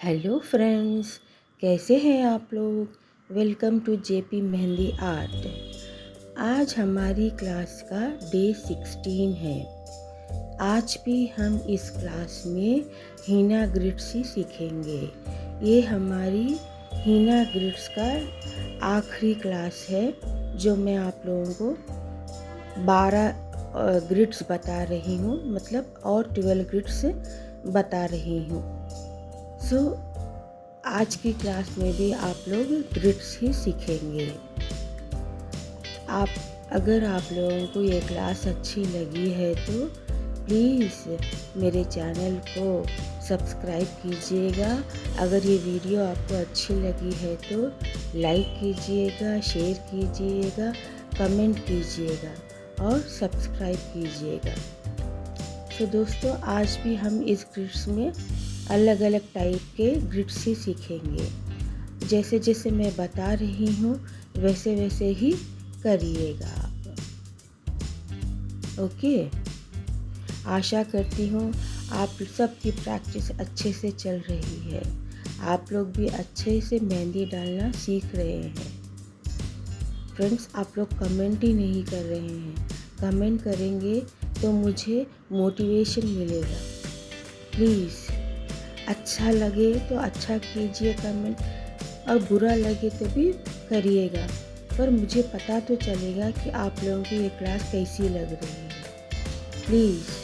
Hello friends, कैसे हैं आप लोग। Welcome to JP mehndi art. आज हमारी क्लास का डे 16 है। आज भी हम इस क्लास में हीना ग्रिड्स ही सीखेंगे। ये हमारी हीना ग्रिड्स का आखिरी क्लास है जो मैं आप लोगों को 12 ग्रिड्स बता रही हूँ, मतलब और 12 ग्रिड्स बता रही हूँ। आज की क्लास में भी आप लोग ग्रिड्स ही सीखेंगे। अगर आप लोगों को ये क्लास अच्छी लगी है तो प्लीज़ मेरे चैनल को सब्सक्राइब कीजिएगा। अगर ये वीडियो आपको अच्छी लगी है तो लाइक कीजिएगा, शेयर कीजिएगा, कमेंट कीजिएगा और सब्सक्राइब कीजिएगा। तो दोस्तों, आज भी हम इस ग्रिड्स में अलग अलग टाइप के ग्रिड्स ही सीखेंगे। जैसे जैसे मैं बता रही हूँ वैसे वैसे ही करिएगा आप। ओके, आशा करती हूँ आप सबकी प्रैक्टिस अच्छे से चल रही है। आप लोग भी अच्छे से मेहंदी डालना सीख रहे हैं। फ्रेंड्स, आप लोग कमेंट ही नहीं कर रहे हैं। कमेंट करेंगे तो मुझे मोटिवेशन मिलेगा। प्लीज़, अच्छा लगे तो अच्छा कीजिए कमेंट, और बुरा लगे तो भी करिएगा, पर मुझे पता तो चलेगा कि आप लोगों की ये क्लास कैसी लग रही है। प्लीज़।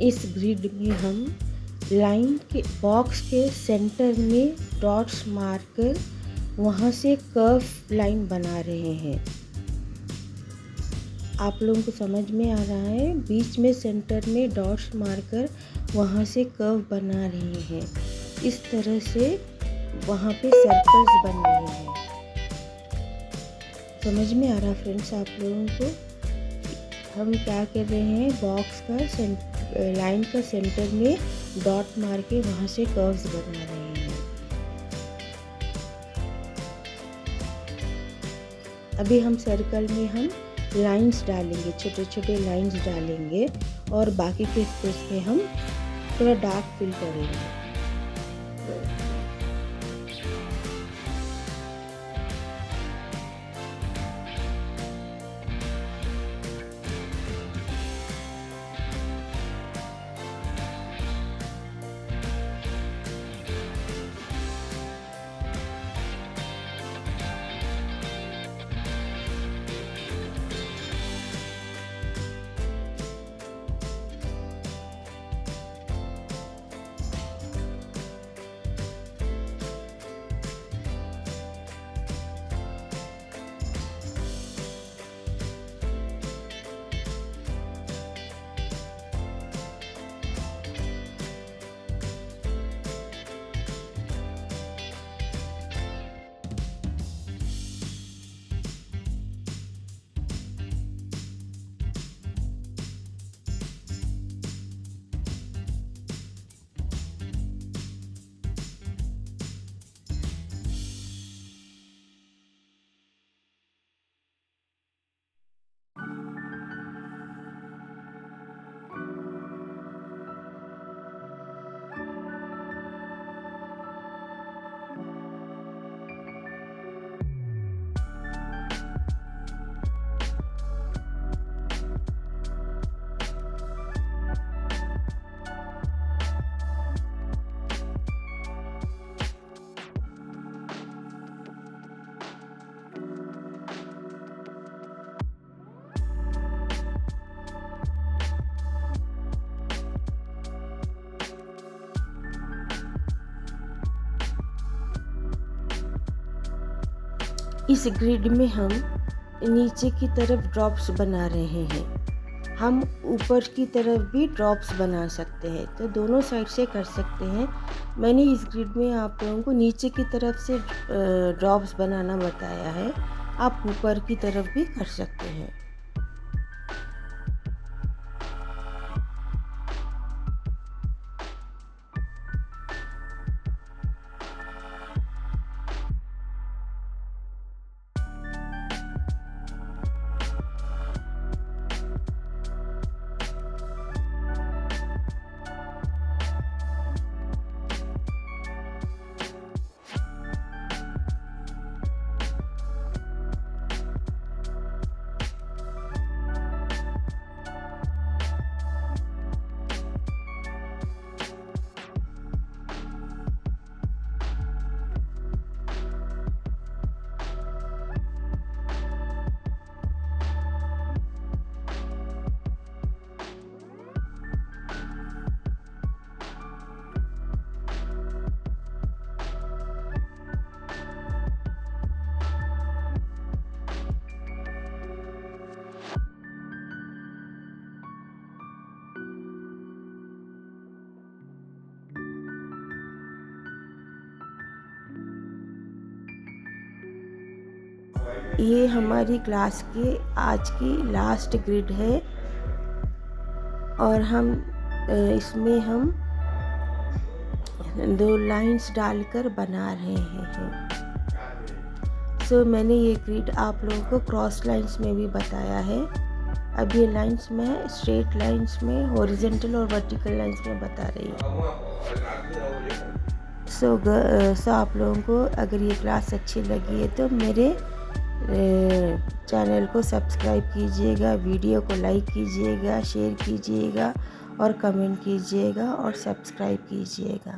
इस ग्रिड में हम लाइन के बॉक्स के सेंटर में डॉट्स मारकर वहाँ से कर्व लाइन बना रहे हैं। आप लोगों को समझ में आ रहा है? बीच में सेंटर में डॉट्स मारकर वहाँ से कर्व बना रहे हैं। इस तरह से वहाँ पे सर्कल्स बन रहे हैं। समझ में आ रहा फ्रेंड्स आप लोगों को? हम क्या कर रहे हैं, बॉक्स का लाइन का सेंटर में डॉट मार के वहाँ से कर्व्स बना रहे हैं। अभी हम सर्कल में हम लाइंस डालेंगे, छोटे छोटे लाइंस डालेंगे और बाकी के स्पेस में हम थोड़ा डार्क फिल करेंगे। इस ग्रिड में हम नीचे की तरफ ड्रॉप्स बना रहे हैं। हम ऊपर की तरफ भी ड्रॉप्स बना सकते हैं, तो दोनों साइड से कर सकते हैं। मैंने इस ग्रिड में आप लोगों को नीचे की तरफ से ड्रॉप्स बनाना बताया है, आप ऊपर की तरफ भी कर सकते हैं। ये हमारी क्लास के आज की लास्ट ग्रिड है और हम इसमें हम 2 लाइंस डालकर बना रहे हैं। सो मैंने ये ग्रिड आप लोगों को क्रॉस लाइंस में भी बताया है। अब ये लाइंस में स्ट्रेट लाइंस में, हॉरिजॉन्टल और वर्टिकल लाइंस में बता रही हूँ। सो आप लोगों को अगर ये क्लास अच्छी लगी है तो मेरे चैनल को सब्सक्राइब कीजिएगा, वीडियो को लाइक कीजिएगा, शेयर कीजिएगा और कमेंट कीजिएगा और सब्सक्राइब कीजिएगा।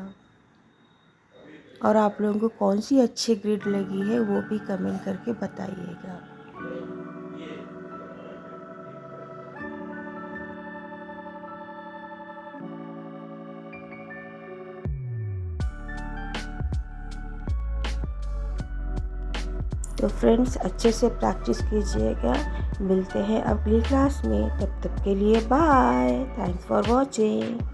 और आप लोगों को कौन सी अच्छी ग्रिड लगी है वो भी कमेंट करके बताइएगा। तो फ्रेंड्स अच्छे से प्रैक्टिस कीजिएगा। मिलते हैं अगली क्लास में, तब तक के लिए बाय। Thanks for watching.